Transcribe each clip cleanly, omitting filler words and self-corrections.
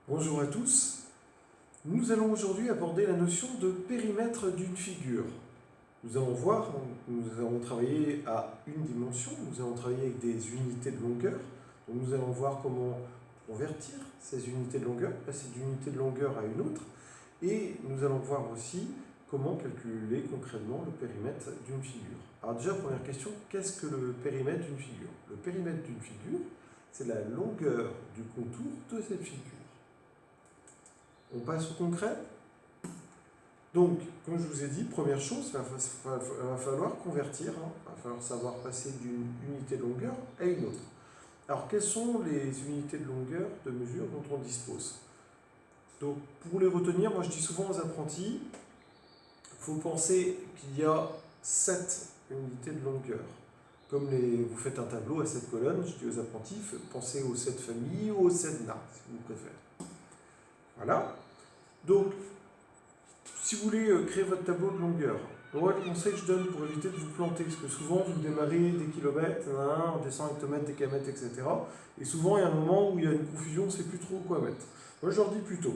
Bonjour à tous. Nous allons aujourd'hui aborder la notion de périmètre d'une figure. Nous allons voir, nous allons travailler à une dimension, nous allons travailler avec des unités de longueur. Donc nous allons voir comment convertir ces unités de longueur, passer d'une unité de longueur à une autre. Et nous allons voir aussi comment calculer concrètement le périmètre d'une figure. Alors déjà, première question, qu'est-ce que le périmètre d'une figure? Le périmètre d'une figure, c'est la longueur du contour de cette figure. On passe au concret. Donc, comme je vous ai dit, première chose, il va falloir convertir, il va falloir savoir passer d'une unité de longueur à une autre. Alors, quelles sont les unités de longueur de mesure dont on dispose? Donc, pour les retenir, moi je dis souvent aux apprentis, il faut penser qu'il y a 7 unités de longueur. Comme vous faites un tableau à 7 colonnes, je dis aux apprentis, pensez aux 7 familles ou aux 7 nains, si vous préférez. Voilà. Donc, si vous voulez créer votre tableau de longueur, moi, le conseil que je donne pour éviter de vous planter, parce que souvent vous démarrez des kilomètres, on descend hectomètres, décamètres, etc. Et souvent il y a un moment où il y a une confusion, on ne sait plus trop quoi mettre. Moi je leur dis plutôt,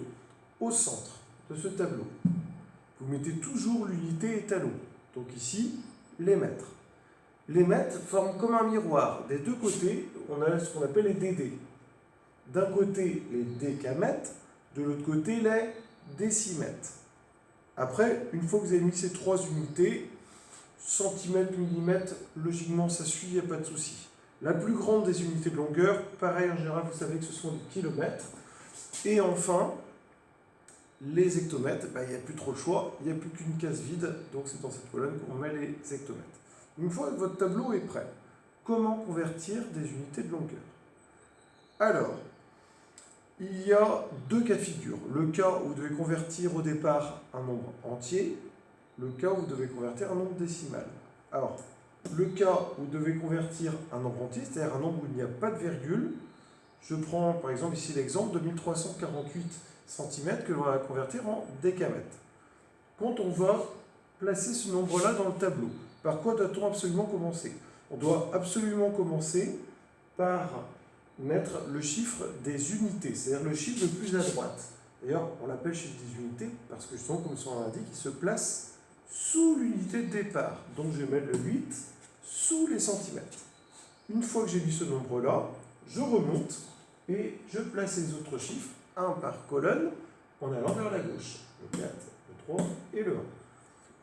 au centre de ce tableau, vous mettez toujours l'unité étalon. Donc ici, les mètres. Les mètres forment comme un miroir. Des deux côtés, on a ce qu'on appelle les DD. D'un côté, les décamètres, de l'autre côté, les décimètres. Après, une fois que vous avez mis ces trois unités, centimètres, millimètres, logiquement ça suit, il n'y a pas de souci. La plus grande des unités de longueur, pareil en général, vous savez que ce sont les kilomètres. Et enfin, les hectomètres, il n'y a plus trop le choix, il n'y a plus qu'une case vide, donc c'est dans cette colonne qu'on met les hectomètres. Une fois que votre tableau est prêt, comment convertir des unités de longueur? Alors, il y a deux cas de figure. Le cas où vous devez convertir au départ un nombre entier, le cas où vous devez convertir un nombre décimal. Alors, le cas où vous devez convertir un nombre entier, c'est-à-dire un nombre où il n'y a pas de virgule, je prends par exemple ici l'exemple de 1348 cm que l'on va convertir en décamètres. Quand on va placer ce nombre-là dans le tableau, par quoi doit-on absolument commencer? On doit absolument commencer par mettre le chiffre des unités, c'est-à-dire le chiffre le plus à droite. D'ailleurs, on l'appelle chiffre des unités parce que justement, comme son nom l'indique, il se place sous l'unité de départ. Donc je vais mettre le 8 sous les centimètres. Une fois que j'ai mis ce nombre-là, je remonte et je place les autres chiffres, un par colonne, en allant vers la gauche. Le 4, le 3 et le 1.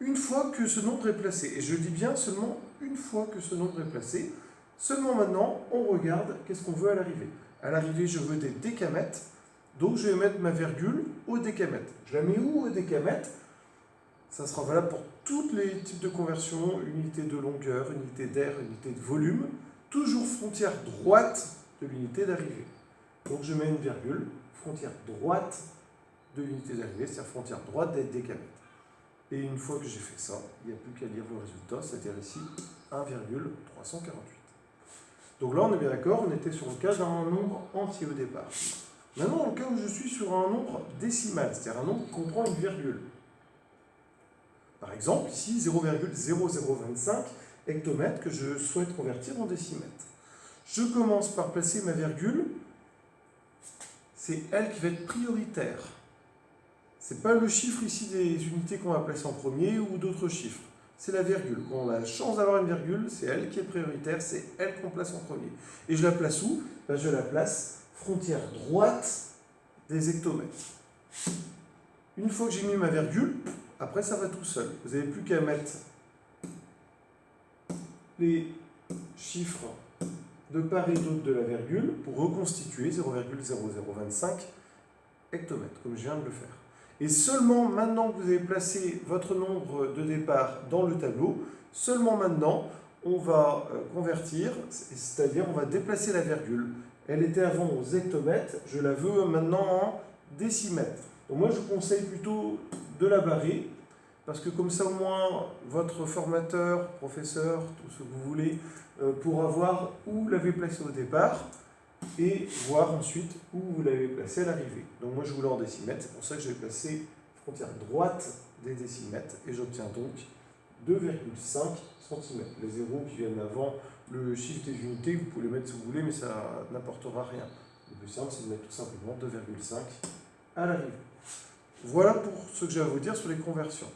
Une fois que ce nombre est placé, et je dis bien seulement une fois que ce nombre est placé, seulement maintenant, on regarde qu'est-ce qu'on veut à l'arrivée. À l'arrivée, je veux des décamètres, donc je vais mettre ma virgule au décamètre. Je la mets où au décamètre? Ça sera valable pour tous les types de conversion, unité de longueur, unité d'air, unité de volume, toujours frontière droite de l'unité d'arrivée. Donc je mets une virgule, frontière droite de l'unité d'arrivée, c'est-à-dire frontière droite des décamètres. Et une fois que j'ai fait ça, il n'y a plus qu'à lire le résultat, c'est-à-dire ici 1,348. Donc là, on est bien d'accord, on était sur le cas d'un nombre entier au départ. Maintenant, dans le cas où je suis sur un nombre décimal, c'est-à-dire un nombre qui comprend une virgule. Par exemple, ici, 0,0025 hectomètres que je souhaite convertir en décimètres. Je commence par placer ma virgule, c'est elle qui va être prioritaire. Ce n'est pas le chiffre ici des unités qu'on va placer en premier ou d'autres chiffres. C'est la virgule. Quand on a la chance d'avoir une virgule, c'est elle qui est prioritaire, c'est elle qu'on place en premier. Et je la place où? Je la place frontière droite des hectomètres. Une fois que j'ai mis ma virgule, après ça va tout seul. Vous n'avez plus qu'à mettre les chiffres de part et d'autre de la virgule pour reconstituer 0,0025 hectomètres, comme je viens de le faire. Et seulement maintenant que vous avez placé votre nombre de départ dans le tableau, seulement maintenant, on va convertir, c'est-à-dire on va déplacer la virgule. Elle était avant aux hectomètres, je la veux maintenant en décimètres. Donc moi, je vous conseille plutôt de la barrer, parce que comme ça, au moins, votre formateur, professeur, tout ce que vous voulez, pourra voir où vous l'avez placé au départ, et voir ensuite où vous l'avez placé à l'arrivée. Donc moi je voulais en décimètres, c'est pour ça que j'ai placé frontière droite des décimètres et j'obtiens donc 2,5 cm. Les zéros qui viennent avant le chiffre des unités, vous pouvez les mettre si vous voulez, mais ça n'apportera rien. Le plus simple, c'est de mettre tout simplement 2,5 à l'arrivée. Voilà pour ce que j'ai à vous dire sur les conversions.